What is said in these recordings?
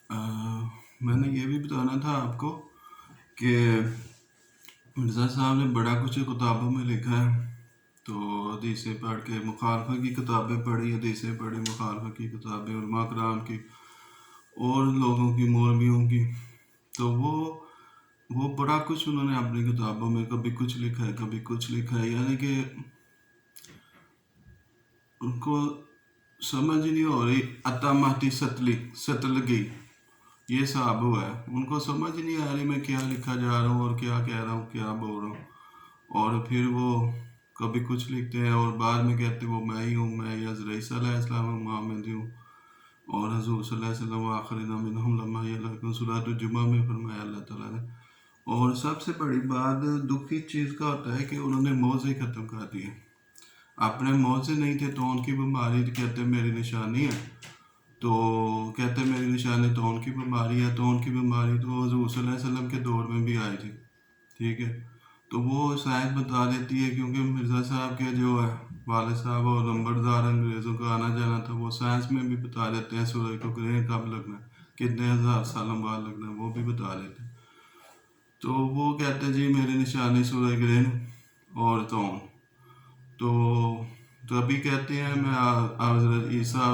अ, मैंने ये भी बताना था आपको कि मिर्ज़ा साहब ने बड़ा कुछ किताबों में लिखा है। तो हदीसें पढ़ के मुखालफा की किताबें पढ़ी, हदीसें पढ़ी, मुखालफा की किताबें उलमा कराम की और लोगों की, मौलवियों की। तो वो बड़ा कुछ उन्होंने अपनी किताबों में कभी कुछ लिखा है, कभी कुछ लिखा है, यानी कि उनको समझ ही नहीं हो रही। अतामाती सतलगी ये साहब हुआ है, उनको समझ ही नहीं आ रही मैं क्या लिखा जा रहा हूँ और क्या कह रहा हूँ, क्या बोल रहा हूँ। और फिर वो कभी कुछ लिखते हैं और बाद में कहते हैं वो मैं ही हूँ, मैं हज़रत ईसा अलैहिस्सलाम मोहम्मद हूँ। और हज़ूर सल्लल्लाहु अलैहि वसल्लम आखिरिना मिनहुम लम्मा यलकुम सूरत जुमा में फरमाया अल्लाह ताला ने। और सबसे बड़ी बात दुख की चीज़ का होता है कि उन्होंने मौज़े ख़त्म कर दिए। अपने मौज़े नहीं थे तो उनकी बीमारी कहते मेरी निशानी है, तो कहते मेरी निशानी तो उनकी बीमारी है, तो उनकी बीमारी तो हज़ूर सल्लल्लाहु अलैहि वसल्लम के दौर में भी आई थी। ठीक है, तो वो साइंस बता देती है, क्योंकि मिर्ज़ा साहब के जो है वाले साहब और नंबरदार अंग्रेज़ों का आना जाना था, वो साइंस में भी बता देते हैं सूरज को ग्रहण कब लगना है, कितने हज़ार सालों बाद लगना है, वो भी बता देते हैं। तो वो कहते हैं जी मेरी निशानी सूरज ग्रहण और तो तभी कहते हैं मैं हज़रत ईसा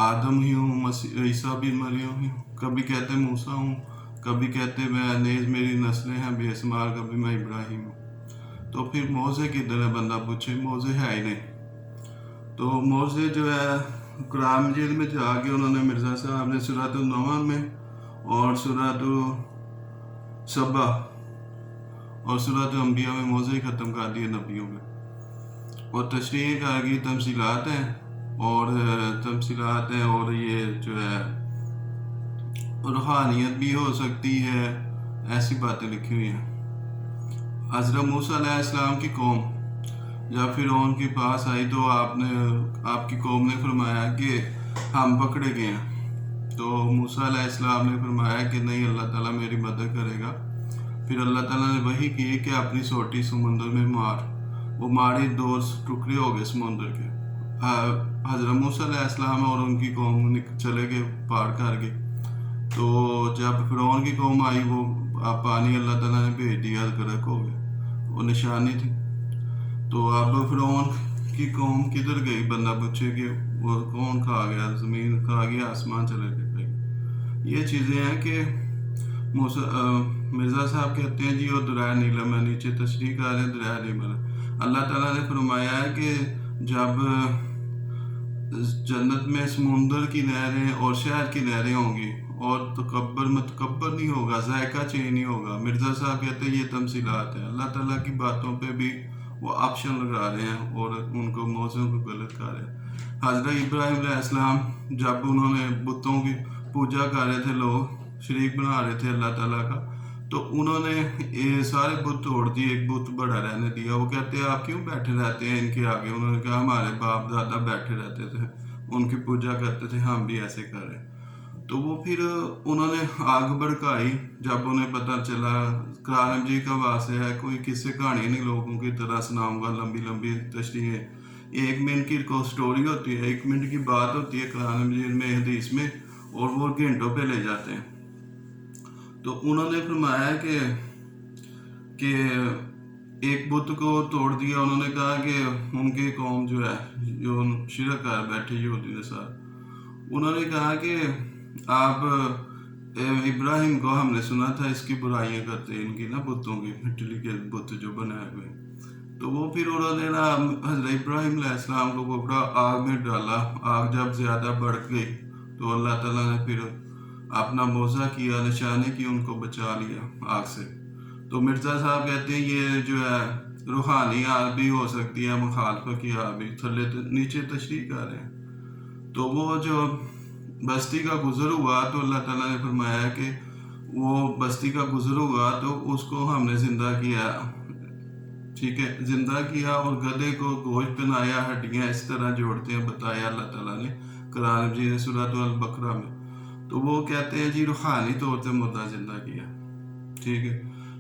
आदम ही हूँ, मसीह ईसा भी मरियम ही हूँ। कभी कहते मूसा हूँ, कभी कहते मैं नेज मेरी नस्लें हैं बेशुमार, कभी मैं इब्राहिम हूँ। तो फिर मोज़े किधर है, बंदा पूछे, मोज़े है ही नहीं। तो मोज़े जो है कुरान मजीद में जाके उन्होंने मिर्ज़ा साहब ने सूरत नवा में और सूरत सबा और सूरत अंबिया में मोज़े ख़त्म कर दिए नबियों में। और तशरीह कर गई तमसीलात हैं और तमसीलात हैं, और ये जो है रूहानियत भी हो सकती है, ऐसी बातें लिखी हुई हैं। हज़रत मूसा अलैहिस्सलाम की कौम जब फिरौन के पास आई तो आपकी कौम ने फरमाया कि हम पकड़े गए हैं। तो मूसा अलैहिस्सलाम ने फरमाया कि नहीं, अल्लाह ताला मेरी मदद करेगा। फिर अल्लाह ताला ने वही की कि अपनी सोटी समुंदर में मार, वो मारी, दो टुकड़े हो गए समुंदर के। हज़रत मूसा अलैहिस्सलाम और उनकी कौम चले गए, पार कर गए। तो जब फिरौन की कौम आई, वो पानी अल्लाह ताला ने भेज दिया, गर्क हो गए, वो निशानी थी। तो अब फिरौन की कौम किधर गई, बंदा पूछे कि वो कौन खा गया, ज़मीन खा गया, आसमान चले गए। ये चीज़ें हैं कि मिर्ज़ा साहब कहते हैं जी वो दरिया नीलम है, नीचे तशरीह कर रहे हैं दरिया नीलम है। अल्लाह ताला ने फरमाया है कि जब जन्नत में समुंदर की नहरें और शहर की नहरें होंगी और मतकब्बर नहीं होगा, जायका चेंज नहीं होगा। मिर्ज़ा साहब कहते हैं ये तमसीलात है, अल्लाह ताला की बातों पे भी वो ऑप्शन लगा रहे हैं और उनको मौज़ों को गलत कर रहे हैं। हज़रत इब्राहीम अलैहिस्सलाम जब उन्होंने बुतों की पूजा कर रहे थे, लोग शरीक बना रहे थे अल्लाह ताला का, तो उन्होंने ये सारे बुत तोड़ दिए, एक बुत बड़ा रहने दिया। वो कहते हैं आप क्यों बैठे रहते हैं इनके आगे। उन्होंने कहा हमारे बाप दादा बैठे रहते थे, उनकी पूजा करते थे, हम भी ऐसे करें। तो वो फिर उन्होंने आग भड़काई। जब उन्हें पता चला, कुरान जी का वाक़या है, कोई किस्से कहानी नहीं लोगों की तरह सुनाऊंगा, लंबी लंबी तशरीहें, 1 मिनट की को स्टोरी होती है, 1 मिनट की बात होती है कुरान मजीद में, हदीस में, और वो घंटों पे ले जाते हैं। तो उन्होंने फरमाया कि एक बुत को तोड़ दिया। उन्होंने कहा कि उनकी कौम जो है, जो शिरक कर बैठे यहूदी ने साथ, उन्होंने कहा कि आप इब्राहिम को हमने सुना था इसकी बुराइयां करते हैं, इनकी ना बुतों की, मिट्टी के बुत जो बनाए हुए। तो वो फिर उन्होंने ना हज़रत इब्राहिम अलैहिस्सलाम को बड़ा आग में डाला। आग जब ज़्यादा बढ़ गई तो अल्लाह ताला ने फिर अपना मौज़ा किया, निशानी की, उनको बचा लिया आग से। तो मिर्ज़ा साहब कहते हैं ये जो है रूहानी आग भी हो सकती है, मुखालफा की आग भी, थल्ले नीचे तशरीह कर रहे हैं। तो वो जो बस्ती का गुजर हुआ तो अल्लाह ताला ने फरमाया कि वो बस्ती का गुजर हुआ तो उसको हमने ज़िंदा किया, ठीक है, ज़िंदा किया, और गधे को गोश्त बनाया, हड्डियाँ इस तरह जोड़ते हैं, बताया अल्लाह ताला ने कुरान जी ने सूरत अल बकरा में। तो वो कहते हैं जी रूहानी तौर से मुर्दा ज़िंदा किया, ठीक है।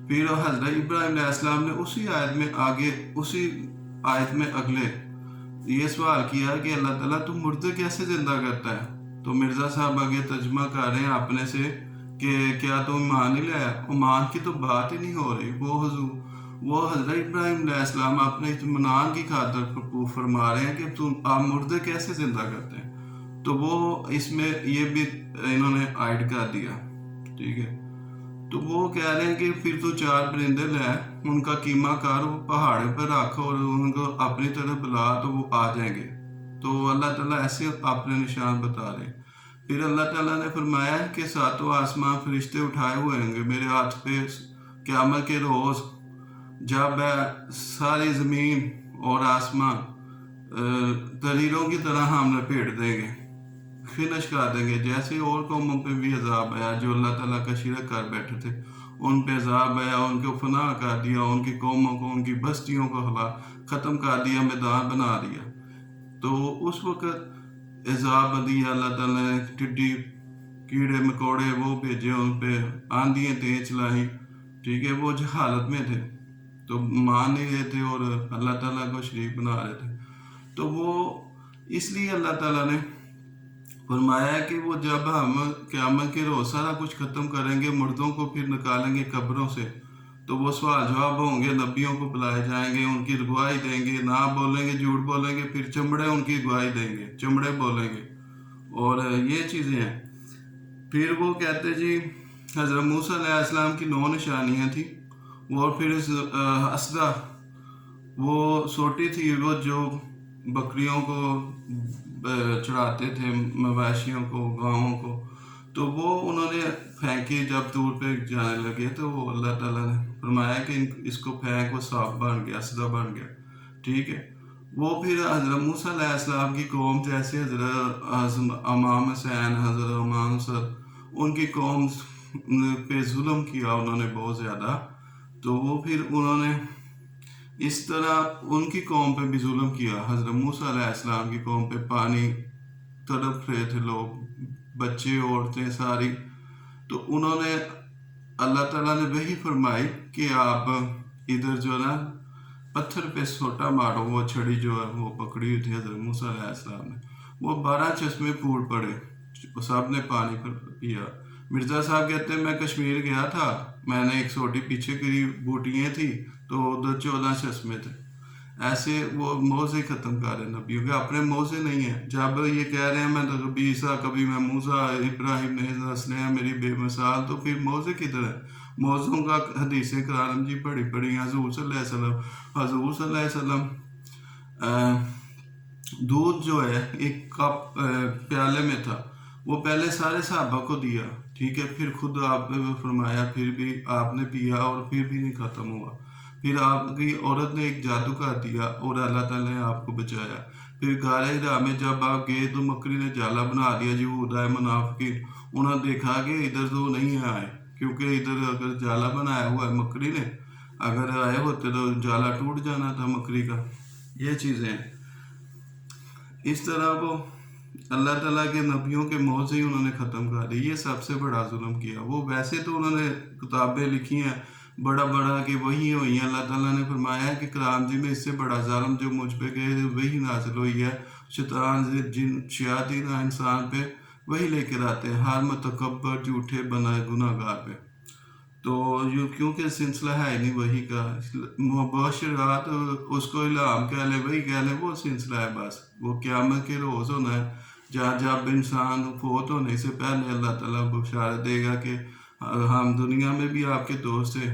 फिर हज़रत इब्राहीम अलैहिस्सलाम ने उसी आयत में आगे, उसी आयत में अगले ये सवाल किया कि अल्लाह ताला तू मुर्दे कैसे ज़िंदा करता है। تو مرزا صاحب آگے ترجمہ کر رہے ہیں اپنے سے کہ کیا تم ایمان نہیں لایا؟ ایمان کی تو بات ہی نہیں ہو رہی. وہ حضرت ابراہیم علیہ السلام اپنے اطمینان کی خاطر فرما رہے ہیں کہ آپ مردے کیسے زندہ کرتے ہیں. تو وہ اس میں یہ بھی انہوں نے ایڈ کر دیا. ٹھیک ہے. تو وہ کہہ رہے ہیں کہ پھر تو 4 پرندے لے ان کا قیمہ کر وہ پہاڑ پر رکھ اور ان کو اپنی طرف بلا تو وہ آ جائیں گے. تو اللہ تعالیٰ ایسے اپنے نشان بتا رہے ہیں. پھر اللہ تعالیٰ نے فرمایا کہ 7 آسمان فرشتے اٹھائے ہوئے ہوں گے میرے ہاتھ پہ قیامت کے روز، جب ساری زمین اور آسمان تحریروں کی طرح ہم لپیٹ دیں گے، فنش کر دیں گے. جیسے اور قوموں پہ بھی عذاب آیا جو اللہ تعالیٰ کا شرک کر بیٹھے تھے، ان پہ عذاب آیا، ان کو فنا کر دیا، ان کی قوموں کو، ان کی بستیوں کو ختم کر دیا، میدان بنا دیا. تو اس وقت عذاب دیا اللہ تعالیٰ نے، ٹڈی کیڑے مکوڑے وہ بھیجے، ان پہ آندھیاں تیز چلائیں. ٹھیک ہے. وہ جہالت میں تھے تو مان نہیں رہے تھے اور اللہ تعالیٰ کو شریک بنا رہے تھے. تو وہ اس لیے اللہ تعالیٰ نے فرمایا کہ وہ جب ہم قیامت کے روز سارا کچھ ختم کریں گے، مردوں کو پھر نکالیں گے قبروں سے، تو وہ سوال جواب ہوں گے، نبیوں کو بلائے جائیں گے، ان کی گواہی دیں گے، نہ بولیں گے، جھوٹ بولیں گے، پھر چمڑے ان کی گواہی دیں گے، چمڑے بولیں گے. اور یہ چیزیں ہیں. پھر وہ کہتے جی حضرت موسیٰ علیہ السلام کی 9 نشانیاں تھیں. اور پھر اسدہ وہ سوٹی تھی، وہ جو بکریوں کو چڑھاتے تھے، مویشیوں کو، گاؤں کو، تو وہ انہوں نے پھینکی. جب دور پہ جانے لگے تو وہ اللہ تعالیٰ نے فرمایا کہ اس کو پھینک، وہ صاف بن گیا، اسدہ بن گیا. ٹھیک ہے. وہ پھر حضرت موسیٰ علیہ السلام کی قوم، جیسے حضرت امام حسین، حضرت امام حسن، ان کی قوم پہ ظلم کیا انہوں نے بہت زیادہ. تو وہ پھر انہوں نے اس طرح ان کی قوم پہ بھی ظلم کیا. حضرت موسیٰ علیہ السلام کی قوم پہ پانی تڑپ رہے تھے لوگ، بچے، عورتیں ساری. تو انہوں نے اللہ تعالیٰ نے وہی فرمائی کہ آپ ادھر جو ہے نا پتھر پہ سوٹا مارو. وہ چھڑی جو ہے وہ پکڑی ہوئی تھی حضرت موسیٰ علیہ السلام نے، وہ 12 چشمے پھوٹ پڑے، سب نے پانی پیا. مرزا صاحب کہتے ہیں میں کشمیر گیا تھا، میں نے ایک سوٹی پیچھے کی بوٹیاں تھیں تو ادھر 14 چشمے تھے. ایسے وہ موزے ختم کر رہے ہیں نبیوں کے، اپنے موزے نہیں ہیں. جب یہ کہہ رہے ہیں میں تو کبھی عیسیٰ، کبھی میں موسیٰ، ابراہیم نے ہنسنے ہیں میری بے مثال، تو پھر موزے کدھر ہیں؟ موزوں کا حدیثیں قرآن جی بڑی حضور صلی اللہ علیہ وسلم دودھ جو ہے ایک کپ پیالے میں تھا، وہ پہلے سارے صحابہ کو دیا. ٹھیک ہے. پھر خود آپ نے فرمایا، پھر بھی آپ نے پیا اور پھر بھی نہیں ختم ہوا. پھر آپ کی عورت نے ایک جادو کر دیا اور اللہ تعالیٰ نے آپ کو بچایا. پھر غار حرا میں جب آپ گئے تو مکری نے جالا بنا دیا. یہودا منافقین انہوں نے دیکھا کہ ادھر تو نہیں آئے، کیونکہ ادھر اگر جالا بنایا ہوا ہے مکری نے، اگر آئے ہوتے تو جالا ٹوٹ جانا تھا مکری کا. یہ چیزیں اس طرح وہ اللہ تعالیٰ کے نبیوں کے موضوع ہی انہوں نے ختم کر دی. یہ سب سے بڑا ظلم کیا. وہ ویسے تو انہوں نے کتابیں لکھی ہیں بڑا کہ وہی ہوئی ہیں. اللہ تعالیٰ نے فرمایا کہ کلام جی میں اس سے بڑا ظالم جو مجھ پہ گئے وہی نازل ہوئی ہے. شیطان سے جن شیاطین انسان پہ وہی لے کر آتے ہیں، ہر متکبر جھوٹے بنا گناہ گار پہ. تو کیونکہ سلسلہ ہے نہیں وہی کا، مبشرات اس کو الہام کہہ لیں، وہی کہہ لیں، وہ سلسلہ ہے بس. وہ قیامت کے روز ہونا ہے جب انسان فوت ہونے سے پہلے اللہ تعالیٰ بشارت دے گا کہ ہم دنیا میں بھی آپ کے دوست سے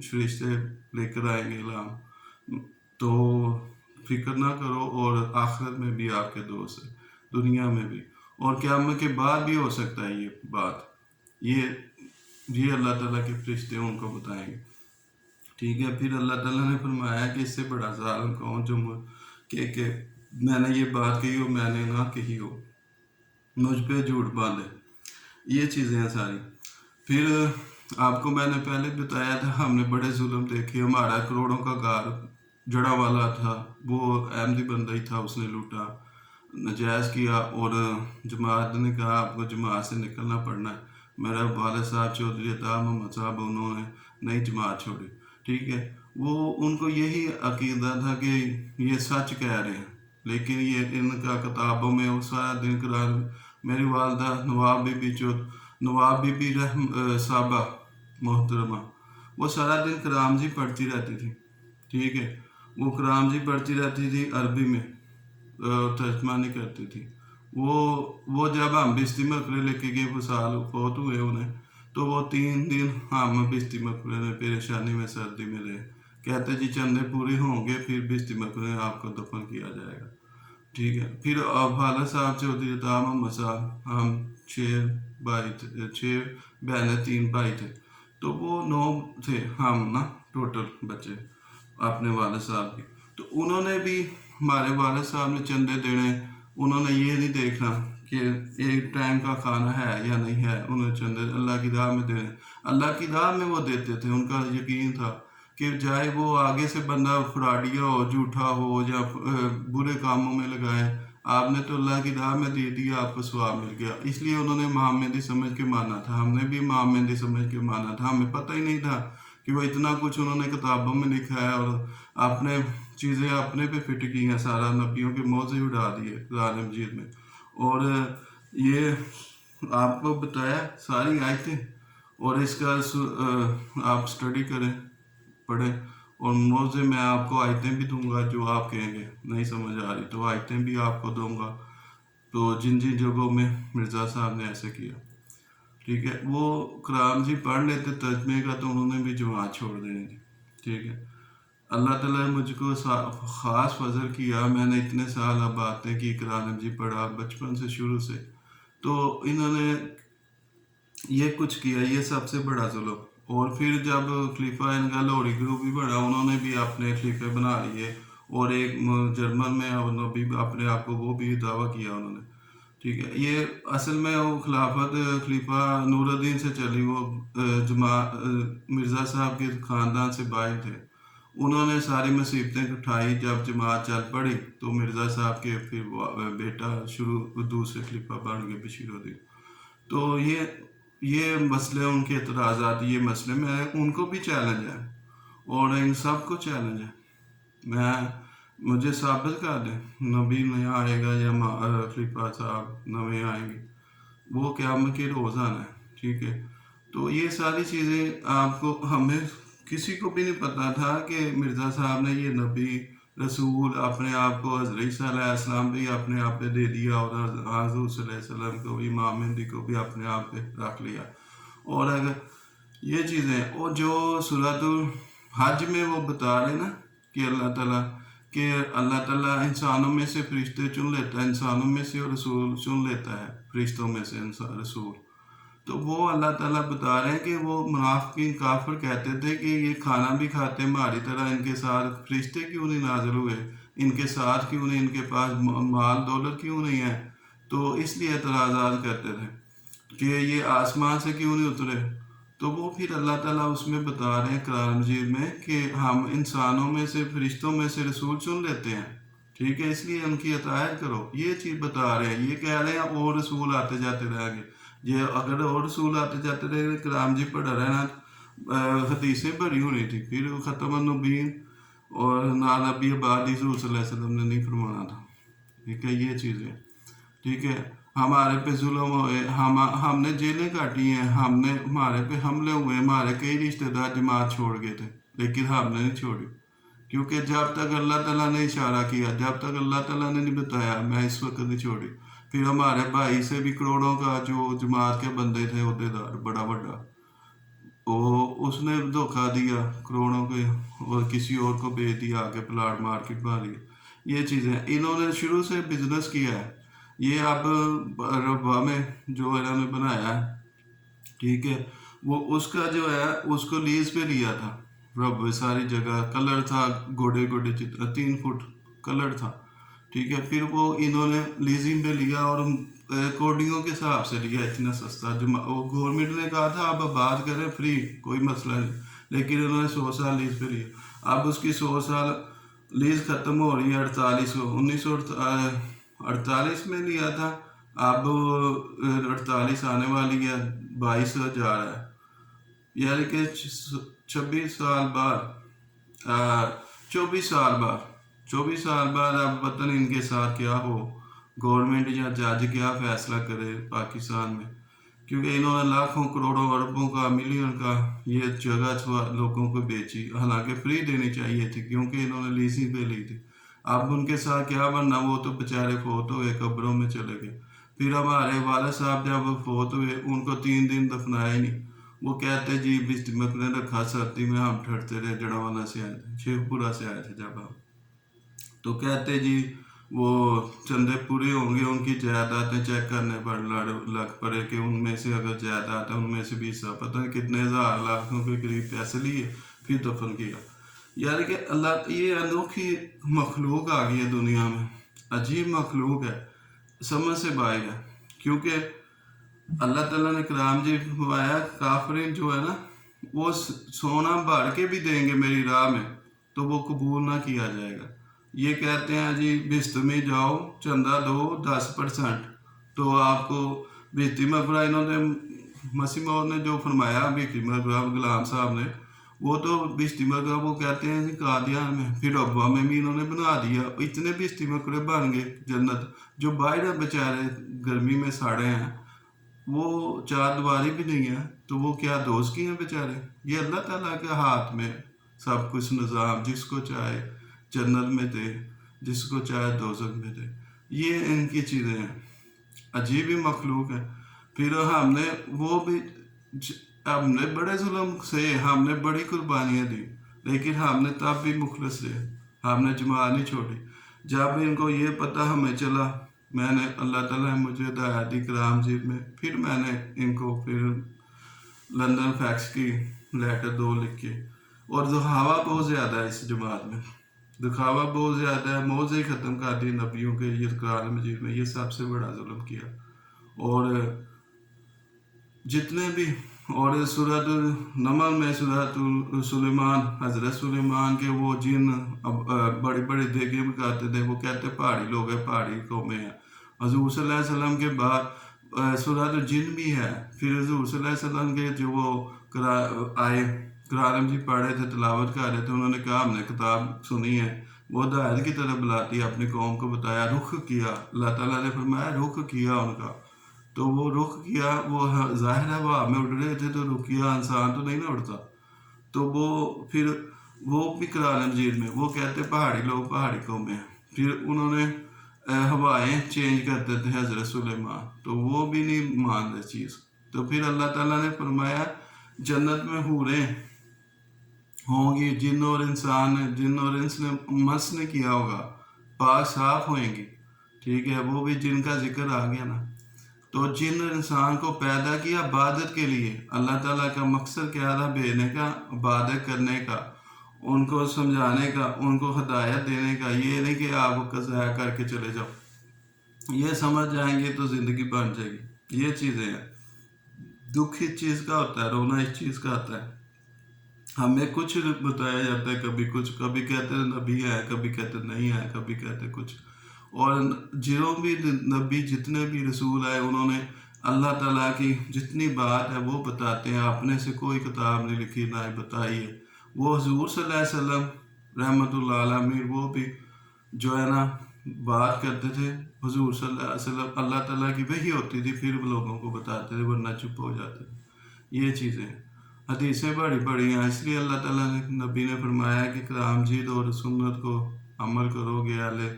فرشتے لے کر آئیں گے الہام، تو فکر نہ کرو، اور آخرت میں بھی آپ کے دوست ہیں، دنیا میں بھی، اور قیامت کے بعد بھی ہو سکتا ہے. یہ بات یہ اللہ تعالیٰ کے فرشتے ان کو بتائیں گے. ٹھیک ہے. پھر اللہ تعالیٰ نے فرمایا کہ اس سے بڑا ظالم کون جو کہ میں نے یہ بات کہی ہو میں نے نہ کہی ہو، مجھ پہ جھوٹ باندھے. یہ چیزیں ہیں ساری. پھر آپ کو میں نے پہلے بتایا تھا ہم نے بڑے ظلم دیکھے. ہمارا کروڑوں کا گھر جڑا والا تھا، وہ احمدی بندہ ہی تھا، اس نے لوٹا، نجائز کیا، اور جماعت نے کہا آپ کو جماعت سے نکلنا پڑنا ہے. میرا والد صاحب چودھری عطا محمد صاحب انہوں نے نئی جماعت چھوڑی. ٹھیک ہے. وہ ان کو یہی عقیدہ تھا کہ یہ سچ کہہ رہے ہیں، لیکن یہ ان کا کتابوں میں وہ سارا دن قرآن میری والدہ نواب بی بی جو نواب بی بی صاحبہ محترمہ، وہ سارا دن کرام جی پڑھتی رہتی تھی، ٹھیک ہے، وہ کرام جی پڑھتی رہتی تھی عربی میں، ترجمانی کرتی تھی۔ وہ جب ہم بستی مقبرے لے کے گئے، وہ سال فوت ہوئے انہیں، تو وہ 3 دن ہم بستی مقبرے میں پریشانی میں سردی میں رہے، کہتے جی چندے پورے ہوں گے پھر بستی مقبرے میں آپ کو دفن کیا جائے گا، ٹھیک ہے۔ پھر والد صاحب چودھری عطا محمد صاحب، ہم 6 بھائی تھے، 6 بہنیں 3 بھائی تھے، تو وہ 9 تھے ہم نا ٹوٹل بچے اپنے والد صاحب کے۔ تو انہوں نے بھی، ہمارے والد صاحب نے چندے دینے، انہوں نے یہ نہیں دیکھنا کہ ایک ٹائم کا کھانا ہے یا نہیں ہے، انہوں نے چندے اللہ کی راہ میں دینے، اللہ کی راہ میں وہ دیتے تھے۔ ان کا یقین تھا کہ چاہے وہ آگے سے بندہ فراڈیا ہو، جھوٹا ہو، یا برے کاموں میں لگائے، آپ نے تو اللہ کی راہ میں دے دیا، آپ کو ثواب مل گیا۔ اس لیے انہوں نے محمدی سمجھ کے مانا تھا، ہم نے بھی محمدی سمجھ کے مانا تھا۔ ہمیں پتہ ہی نہیں تھا کہ وہ اتنا کچھ انہوں نے کتابوں میں لکھا ہے اور اپنے چیزیں اپنے پہ فٹ کی ہیں، سارا نبیوں کے موضوع اڑا دیے قرآن مجید میں۔ اور یہ آپ کو بتایا ساری آیتیں، اور اس کا آپ سٹڈی کریں، پڑھیں، اور موضوع میں آپ کو آیتیں بھی دوں گا، جو آپ کہیں گے نہیں سمجھ آ رہی تو آیتیں بھی آپ کو دوں گا، تو جن جگہوں میں مرزا صاحب نے ایسے کیا، ٹھیک ہے۔ وہ کرام جی پڑھ لیتے ترجمے کا تو انہوں نے بھی جماعت چھوڑ دینی تھی، ٹھیک ہے۔ اللہ تعالیٰ نے مجھ کو خاص فضل کیا، میں نے اتنے سال اب باتیں کی، قرآن جی پڑھا بچپن سے شروع سے، تو انہوں نے یہ کچھ کیا، یہ سب سے بڑا ظلم۔ اور پھر جب خلیفہ ان کا لاہوری گروپ بھی بڑھا، انہوں نے بھی اپنے خلیفے بنا لیے، اور ایک جرمن میں انہوں نے بھی اپنے آپ کو وہ بھی دعویٰ کیا انہوں نے، ٹھیک ہے۔ یہ اصل میں وہ خلافت خلیفہ نور الدین سے چلی، وہ مرزا صاحب کے خاندان سے باہر تھے، انہوں نے ساری مصیبتیں اٹھائی۔ جب جماعت چل پڑی تو مرزا صاحب کے پھر بیٹا دوسرے خلیفہ بن گئے بشیر الدین۔ تو یہ مسئلے، ان کے اعتراضات، یہ مسئلے میں ان کو بھی چیلنج ہے، اور ان سب کو چیلنج ہے، مجھے ثابت کر دیں نبی نیا آئے گا یا خلیفہ صاحب نویں آئیں گے، وہ قیامت کے روز آنا ہے، ٹھیک ہے۔ تو یہ ساری چیزیں آپ کو، ہمیں کسی کو بھی نہیں پتا تھا کہ مرزا صاحب نے یہ نبی رسول اپنے آپ کو حضرت عیسیٰ علیہ السلام بھی اپنے آپ پہ دے دیا، اور حضور صلی اللہ علیہ وسلم کو بھی، امام مہدی کو بھی اپنے آپ پہ رکھ لیا۔ اور اگر یہ چیزیں، اور جو سورۃ الحج میں وہ بتا رہے نا کہ اللہ تعالیٰ انسانوں میں سے فرشتے چن لیتا ہے، انسانوں میں سے رسول چن لیتا ہے، فرشتوں میں سے رسول، تو وہ اللہ تعالیٰ بتا رہے ہیں کہ وہ منافقین کافر کہتے تھے کہ یہ کھانا بھی کھاتے ہماری طرح، ان کے ساتھ فرشتے کیوں نہیں نازل ہوئے، ان کے ساتھ کیوں نہیں، ان کے پاس مال دولت کیوں نہیں ہے، تو اس لیے اعتراضات کرتے تھے کہ یہ آسمان سے کیوں نہیں اترے۔ تو وہ پھر اللہ تعالیٰ اس میں بتا رہے ہیں قرآن مجید میں کہ ہم انسانوں میں سے فرشتوں میں سے رسول چن لیتے ہیں، ٹھیک ہے، اس لیے ان کی اطاعت کرو، یہ چیز بتا رہے ہیں۔ یہ کہہ رہے ہیں اور رسول آتے جاتے رہیں گے، یہ اگر اور رسول آتے جاتے رہے کرام جی پڑھا رہنا، حدیثیں بھری ہونی تھی، پھر ختم النبیین اور نبی بعد حضور صلی اللہ علیہ وسلم نے نہیں فرمانا تھا، ٹھیک ہے۔ یہ چیزیں، ٹھیک ہے، ہمارے پہ ظلم ہوئے، ہم نے جیلیں کاٹی ہیں، ہمارے پہ حملے ہوئے، ہمارے کئی رشتہ دار جماعت چھوڑ گئے تھے، لیکن ہم نے نہیں چھوڑی، کیونکہ جب تک اللہ تعالیٰ نے اشارہ کیا، جب تک اللہ تعالیٰ نے نہیں بتایا، میں اس وقت نہیں چھوڑی۔ پھر ہمارے بھائی سے بھی کروڑوں کا جو جماعت کے بندے تھے عہدیدار بڑا اس نے دھوکہ دیا کروڑوں کے، اور کسی اور کو بیچ دیا، آگے پلاٹ مارکیٹ بنا لی۔ یہ چیزیں انہوں نے شروع سے بزنس کیا ہے، یہ اب ربا میں جو انہوں نے بنایا ہے، ٹھیک ہے، وہ اس کا جو ہے اس کو لیز پہ لیا تھا، رب ساری جگہ کلر تھا، گھوڑے 3 فٹ کلر تھا، ٹھیک ہے۔ پھر وہ انہوں نے لیزنگ پہ لیا اور کوڈنگوں کے حساب سے لیا، اتنا سستا، وہ گورنمنٹ نے کہا تھا اب آباد کریں فری، کوئی مسئلہ نہیں، لیکن انہوں نے 100 سال لیز پہ لیا۔ اب اس کی 100 سال لیز ختم ہو رہی ہے، 1948 میں لیا تھا، اب 48 آنے والی ہے، 22 جا رہا ہے، یعنی کہ 26 سال بعد 24 سال بعد اب وطن ان کے ساتھ کیا ہو गवर्नमेंट या जज क्या फैसला करे पाकिस्तान में, क्योंकि इन्होंने लाखों करोड़ों अरबों का मिलियन का ये जगह लोगों को बेची, हालांकि फ्री देनी चाहिए थी क्योंकि इन्होंने लीजिंग पे ली थी। अब उनके साथ क्या बनना, वो तो बेचारे फोत हो गए, कब्रों में चले गए। फिर हमारे वाले साहब जब फोत हुए उनको 3 दिन दफनाया ही नहीं। वो कहते जी बिस्तिमक ने रखा, सर्दी में हम ठहरते रहे, जड़ावाना से आए थे, शेखपुरा से आए थे जब हम, तो कहते जी वो चंदे पूरे होंगे, उनकी जायदादें चेक करने पर लग पड़े कि उनमें से अगर जायदाद है उनमें से भी हिस्सा पता नहीं कितने हज़ार लाखों के करीब पैसे लिए, फिर दफन किया। यानी कि अल्लाह, ये अनोखी मखलूक आ गई है दुनिया में, अजीब मखलूक है, समझ से बाहर है। क्योंकि अल्लाह ताला ने कलाम जी फरमाया, काफिरीन जो है ना वो सोना भर के भी देंगे मेरी राह में तो वो कबूल ना किया जाएगा। ये कहते हैं जी बिस्त में जाओ, चंदा दो 10%, तो आपको बिस्ती मकबरा, इन्होंने मसीह मौद ने जो फरमाया बिस्ती मकबरा गुलाम साहब ने, वो तो बिस्ती मकबरा वो कहते हैं जी कादियान में, फिर अब्बा में भी इन्होंने बना दिया। इतने बिस्ती मकबरे बन गए जन्नत, जो बाहर बेचारे गर्मी में साड़े हैं, वो चार दीवारी भी नहीं है, तो वो क्या दोस्त की हैं बेचारे। ये अल्लाह ताला के हाथ में सब कुछ निज़ाम, जिसको चाहे जन्नत में दे, जिसको चाहे दोज़ख में दे, ये इनकी चीज़ें हैं, अजीब ही मखलूक है। फिर हमने वो भी हमने बड़े जुल्म से, हमने बड़ी कुर्बानियाँ दी, लेकिन हमने तब भी मुखलस रहे, हमने जमात नहीं छोड़ी। जब इनको ये पता हमें चला, मैंने अल्लाह ताला ने मुझे हिदायत दी कलाम जी में, फिर मैंने इनको फिर लंदन फैक्स की लेटर 2 लिख के, और दिखावा बहुत ज़्यादा है इस जमात में, दिखावा बहुत ज़्यादा है, मौज़े ख़त्म कर दी नबियों के, ये कुरान मजीद में ये सबसे बड़ा जुल्म किया। और जितने भी, और सूरत नमल में सूरत सुलेमान, हज़रत सुलेमान के वो जिन बड़ी बड़ी देगे लगाते थे, वो कहते पहाड़ी लोग हैं, पहाड़ी कौमें हैं। हजूर सल्लल्लाहु अलैहि वसल्लम के बाद सूरत जिन भी है, फिर हजूर सल्लल्लाहु अलैहि वसल्लम के जो वो आए कुरान जी पढ़े थे, तिलावत कर रहे थे, उन्होंने कहा हमने किताब सुनी है, वो हिदायत की तरफ बुलाती है, अपनी कौम को बताया, रुख किया, अल्लाह ताला ने फरमाया रुख किया उनका, तो वो रुख किया, वो जाहिर है वो हमें उड़ रहे थे, तो रुख किया, इंसान तो नहीं ना उड़ता, तो वो फिर वो भी कुरान मजीद में वो कहते पहाड़ी लोग पहाड़ी कौमें हैं। फिर उन्होंने हवाएं चेंज करते थे हज़रत सुलेमान, तो वो भी नहीं मान रहे चीज़। तो फिर अल्लाह ताला ने फरमाया जन्नत में हूरें होंगी, जिन और इंसान, जिन और इंस ने मस ने किया होगा, पाक साफ होंगी, ठीक है, वो भी जिनका जिक्र आ गया ना। तो जिन इंसान को पैदा किया इबादत के लिए, अल्लाह ताला का मकसद क्या था, भेजने का, इबादत करने का, उनको समझाने का, उनको हिदायत देने का, ये नहीं कि आप कज़ाया करके चले जाओ, ये समझ जाएंगे तो ज़िंदगी बन जाएगी। ये चीज़ें हैं, दुख इस चीज़ का होता है, रोना इस चीज़ का आता है। हमें कुछ बताया जाता है, कभी कुछ, कभी कहते हैं नबी है, कभी कहते नहीं है, कभी कहते कुछ। और जो भी नबी, जितने भी रसूल आए, उन्होंने अल्लाह ताला की जितनी बात है वो बताते हैं, अपने से कोई किताब नहीं लिखी ना ही बताई है। वो हजूर सल्लल्लाहु अलैहि वसल्लम रहमतुल्लाह अलैहि, वो भी जो है ना बात करते थे, हजूर सल्लल्लाहु अलैहि वसल्लम, अल्लाह ताला की वही होती थी, फिर वो लोगों को बताते थे, वरना चुप हो जाते थे। ये चीज़ें हदीसें बड़ी बड़ी हैं, इसलिए अल्लाह ताला ने नबी ने फरमाया कि कलाम जीद और सुन्नत को अमल करोगे, आले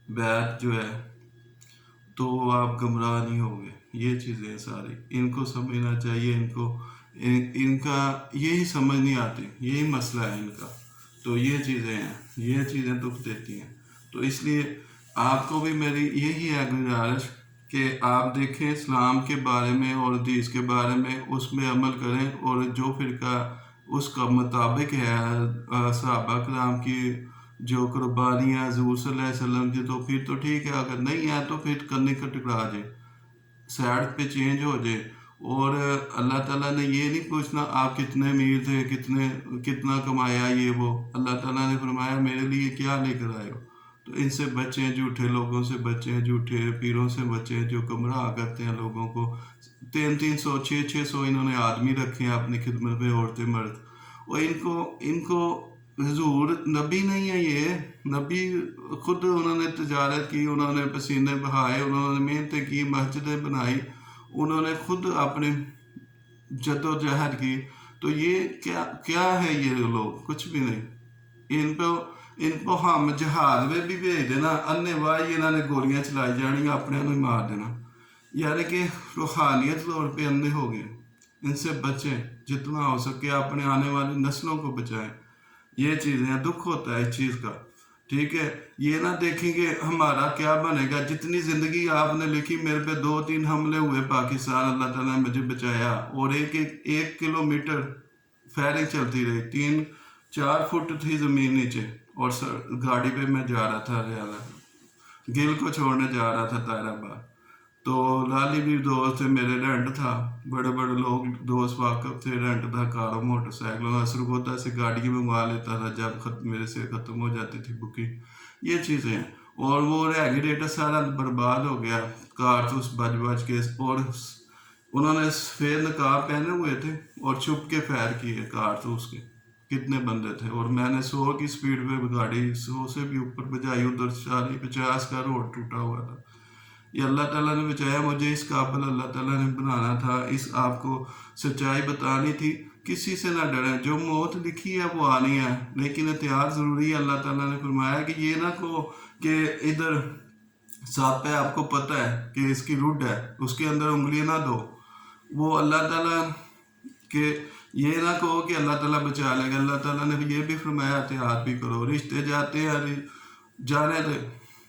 बैत जो है, तो आप गमराह नहीं होगे। ये चीज़ें सारी इनको समझना चाहिए, इनका यही समझ नहीं आती, यही मसला है इनका। तो ये चीज़ें हैं, ये चीज़ें दुख देती हैं। तो इसलिए आपको भी मेरी यही है गुजारिश कि आप देखें इस्लाम के बारे में और हदीस के बारे में, उसमें अमल करें, और जो फ़िरका उसका मुताबिक है सहाबा कराम की जो कुर्बानियाँ हज़ूर सल्लल्लाहु अलैहि वसल्लम की, तो फिर तो ठीक है, अगर नहीं है तो फिर करने का टकरा जाए, साइड पे चेंज हो जाए। और अल्लाह ताला ने ये नहीं पूछना आप कितने अमीर थे, कितना कमाया, ये वो। अल्लाह ताला ने फरमाया मेरे लिए क्या लेकर आए हो। तो इनसे बचें, झूठे लोगों से बचें, झूठे पीरों से बचें जो गुमराह करते हैं लोगों को। 300 600 इन्होंने आदमी रखे हैं अपनी खिदमत में, औरतें मर्द, और इनको हुजूर नबी नहीं है ये, नबी खुद उन्होंने तजारत की, उन्होंने पसीने बहाए, उन्होंने मेहनतें की, मस्जिदें बनाई, उन्होंने खुद अपने जद्दोजहद की। तो ये क्या क्या है ये लोग? कुछ भी नहीं। इनको हम जहाज में भी भेज देना, अन्य वाही इन्होंने गोलियां चलाई जानी, अपने ही मार देना। यानी कि रूहानियत तौर पे अंधे हो गए। इनसे बचें, जितना हो सके अपने आने वाली नस्लों को बचाएं। ये चीज़ें दुख होता है इस चीज़ का, ठीक है। ये ना देखेंगे हमारा क्या बनेगा। जितनी ज़िंदगी आपने लिखी, मेरे पे 2-3 हमले हुए पाकिस्तान, अल्लाह ताला ने मुझे बचाया, और एक किलोमीटर फायरिंग चलती रही, 3-4 फुट थी ज़मीन नीचे, और गाड़ी पे मैं जा रहा था हरियाणा, गिल को छोड़ने जा रहा था तायराबाद। तो लाली भी दोस्त थे मेरे, रेंट था, बड़े बड़े लोग दोस्त वाकफ थे, रेंट था कारों मोटरसाइकिलों, असरगोदा से गाड़ी मंगवा लेता था जब मेरे से ख़त्म हो जाती थी बुकिंग। ये चीज़ें हैं। और वो रेगुलेटर सारा बर्बाद हो गया, कारतूस बज बज के। और उन्होंने सफ़ेद नकाब पहने हुए थे और छुप के फायर किए कारतूस के। कितने बंदे थे, और मैंने 100 की स्पीड पे गाड़ी 100 से भी ऊपर बजाई, उधर 40-50 का रोड टूटा हुआ था। ये अल्लाह ताला ने बचाया मुझे। इस काबिल अल्लाह ताला ने बनाना था, इस आपको सच्चाई बतानी थी। किसी से ना डरें, जो मौत लिखी है वो आनी है, लेकिन एहतियात ज़रूरी है। अल्लाह ताला ने फरमाया कि ये ना कहो कि इधर सांप है, आपको पता है कि इसकी रुड है, उसके अंदर उंगली ना दो। वो अल्लाह ताला के ये ना कहो कि अल्लाह ताला बचा लेगा। अल्लाह ताला ने ये भी फरमाया एहतियात भी करो। रिश्ते जाते हैं, जाने दे,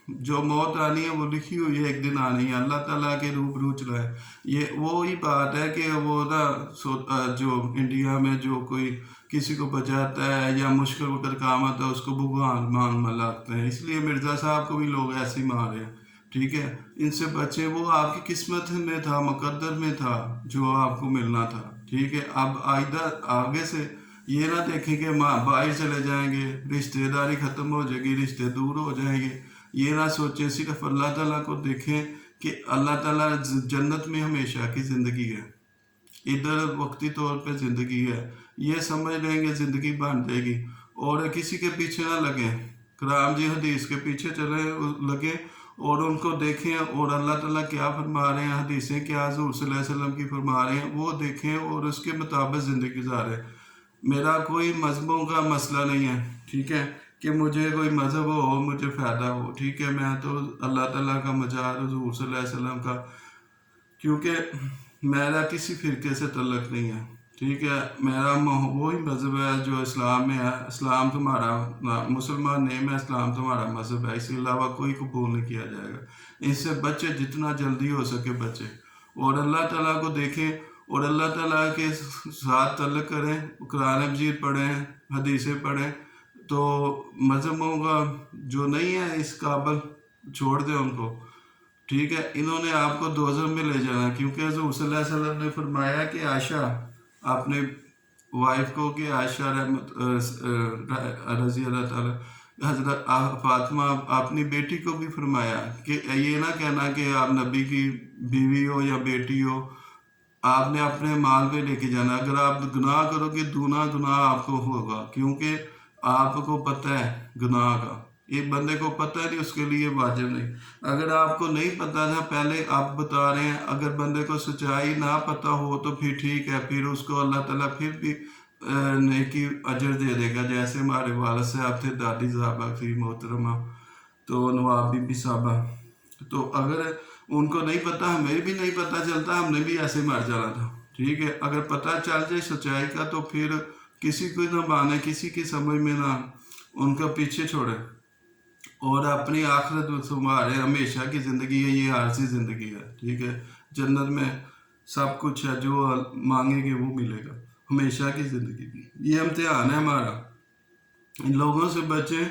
जो मौत आनी है वो लिखी हुई है, एक दिन आनी है। अल्लाह ताला के रूबरू चलाए। ये वो ही बात है कि वो ना जो इंडिया में जो कोई किसी को बचाता है या मुश्किल वक्त काम आता है, उसको भगवान मान लगते हैं। इसलिए मिर्ज़ा साहब को भी लोग ऐसे ही मारे हैं, ठीक है। इनसे बचे, वो आपकी किस्मत में था, मुकद्दर में था जो आपको मिलना था, ठीक है। अब आगे से ये ना देखें कि बाहर चले जाएंगे, रिश्तेदारी ख़त्म हो जाएगी, रिश्ते दूर हो जाएंगे। ये ना सोचें, सिर्फ अल्लाह ताला को देखें कि अल्लाह ताला जन्नत में हमेशा की ज़िंदगी है, इधर वक्ती तौर पे ज़िंदगी है। ये समझ लेंगे ज़िंदगी बन जाएगी। और किसी के पीछे ना लगें, कराम जी हदीस के पीछे चले लगे और उनको देखें, और अल्लाह ताला क्या फरमा रहे हैं, हदीसें क्या हुज़ूर सल्लल्लाहु अलैहि वसल्लम की फरमा रहे हैं, वो देखें और उसके मुताबिक ज़िंदगी गुजारें। मेरा कोई मज़हबों का मसला नहीं है, ठीक है, कि मुझे कोई मज़हब हो मुझे फ़ायदा हो, ठीक है। मैं तो अल्लाह ताला का मजार, हुज़ूर सल्लल्लाहु अलैहि वसल्लम का, क्योंकि मेरा किसी फ़िरके से तल्लक नहीं है, ठीक है। मेरा वही मज़हब है जो इस्लाम में है। इस्लाम तुम्हारा, मुसलमान नेम है, इस्लाम तुम्हारा मज़हब है, इसके अलावा कोई कबूल नहीं किया जाएगा। इससे बच्चे जितना जल्दी हो सके बच्चे, और अल्लाह ताला को देखें और अल्लाह ताला के साथ तल्लक करें, कुरान मजीद पढ़ें, हदीसें पढ़ें। तो मज़हबों का जो नहीं है इस काबिल, छोड़ दें उनको, ठीक है। इन्होंने आपको दोज़ख में ले जाना, क्योंकि हुज़ूर सल्लल्लाहु अलैहि वसल्लम ने फरमाया कि आयशा अपने वाइफ को, कि आयशा रज़ी अल्लाह ताला, हज़रत फातिमा अपनी बेटी को भी फरमाया कि ये ना कहना कि आप नबी की बीवी हो या बेटी हो, आपने अपने माल पे लेके जाना। अगर आप गुनाह करोगे दूना गुनाह आपको होगा, क्योंकि आपको पता है गुनाह का। एक बंदे को पता नहीं, उसके लिए वाजिब नहीं। अगर आपको नहीं पता था, पहले आप बता रहे हैं, अगर बंदे को सच्चाई ना पता हो तो फिर ठीक है, फिर उसको अल्लाह ताला फिर भी नेकी अजर दे देगा। जैसे हमारे वालिद साहब थे, दादी साहबा थी मोहतरमा, तो नवाब बीबी साहबा, तो अगर उनको नहीं पता, हमें भी नहीं पता चलता, हमने भी ऐसे मर जाना था, ठीक है। अगर पता चल जाए सच्चाई का तो फिर किसी को ना माने, किसी की समझ में ना उनका पीछे छोड़े, और अपनी आखिरत संभाले। हमेशा की ज़िंदगी है, ये आरसी ज़िंदगी है, ठीक है। जन्नत में सब कुछ है, जो मांगेंगे वो मिलेगा, हमेशा की ज़िंदगी। ये इम्तिहान है हमारा। इन लोगों से बचें।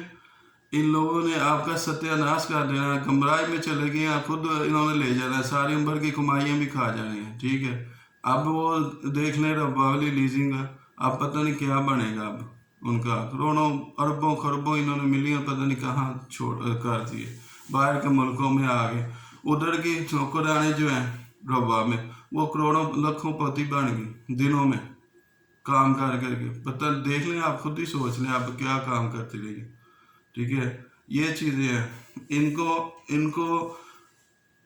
इन लोगों ने आपका सत्यानाश कर देना, गमराह में चले गए हैं, खुद इन्होंने ले जाना है, सारी उम्र की कमाइयाँ भी खा जानी है, ठीक है। अब वो देख लें रब्बा वाली लीजिंग, अब पता नहीं क्या बनेगा। अब उनका करोड़ों अरबों खरबों इन्होंने मिलियन पता नहीं कहाँ छोड़ कर दिए, बाहर के मुल्कों में आ गए। उधर की नौकरानी जो हैं रब्बा में, वो करोड़ों लखों पति बन गई दिनों में, کام کر کر کے پتہ دیکھ لیں، آپ خود ہی سوچ لیں آپ کیا کام کرتے رہیے. ٹھیک ہے، یہ چیزیں ہیں. ان کو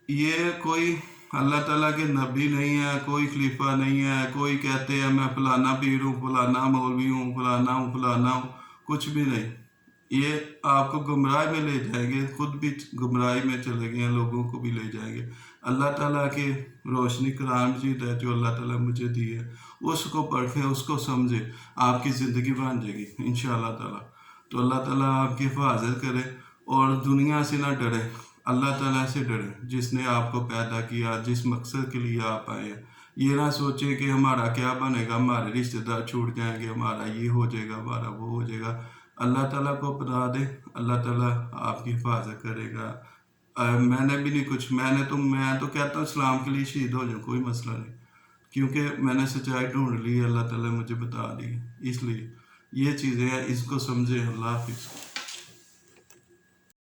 یہ کوئی اللہ تعالیٰ کے نبی نہیں ہے، کوئی خلیفہ نہیں ہے، کوئی کہتے ہیں میں فلانا پیر ہوں، فلانا مولوی ہوں، فلانا ہوں، فلانا ہوں، کچھ بھی نہیں. یہ آپ کو گمراہ میں لے جائیں گے، خود بھی گمراہی میں چلے گئے ہیں، لوگوں کو بھی لے جائیں گے. اللہ تعالیٰ کی روشنی قرآن مجید ہے جو اللہ تعالیٰ مجھے دی ہے، اس کو پڑھیں، اس کو سمجھیں، آپ کی زندگی بن جائے گی انشاءاللہ تعالیٰ. تو اللہ تعالیٰ آپ کی حفاظت کرے اور دنیا سے نہ ڈرے، اللہ تعالیٰ سے ڈرے جس نے آپ کو پیدا کیا، جس مقصد کے لیے آپ آئے ہیں. یہ نہ سوچیں کہ ہمارا کیا بنے گا، ہمارے رشتہ دار چھوٹ جائیں گے، ہمارا یہ ہو جائے گا، ہمارا وہ ہو جائے گا. اللہ تعالیٰ کو پناہ دے، اللہ تعالیٰ آپ کی حفاظت کرے گا. میں نے بھی نہیں کچھ، میں تو کہتا ہوں اسلام کے لیے شہید ہو جاؤں، کوئی مسئلہ نہیں، کیونکہ میں نے سچائی ڈھونڈ لی ہے، اللہ تعالیٰ مجھے بتا دی ہے. اس لیے یہ چیزیں ہیں، اس کو سمجھے. اللہ حافظ.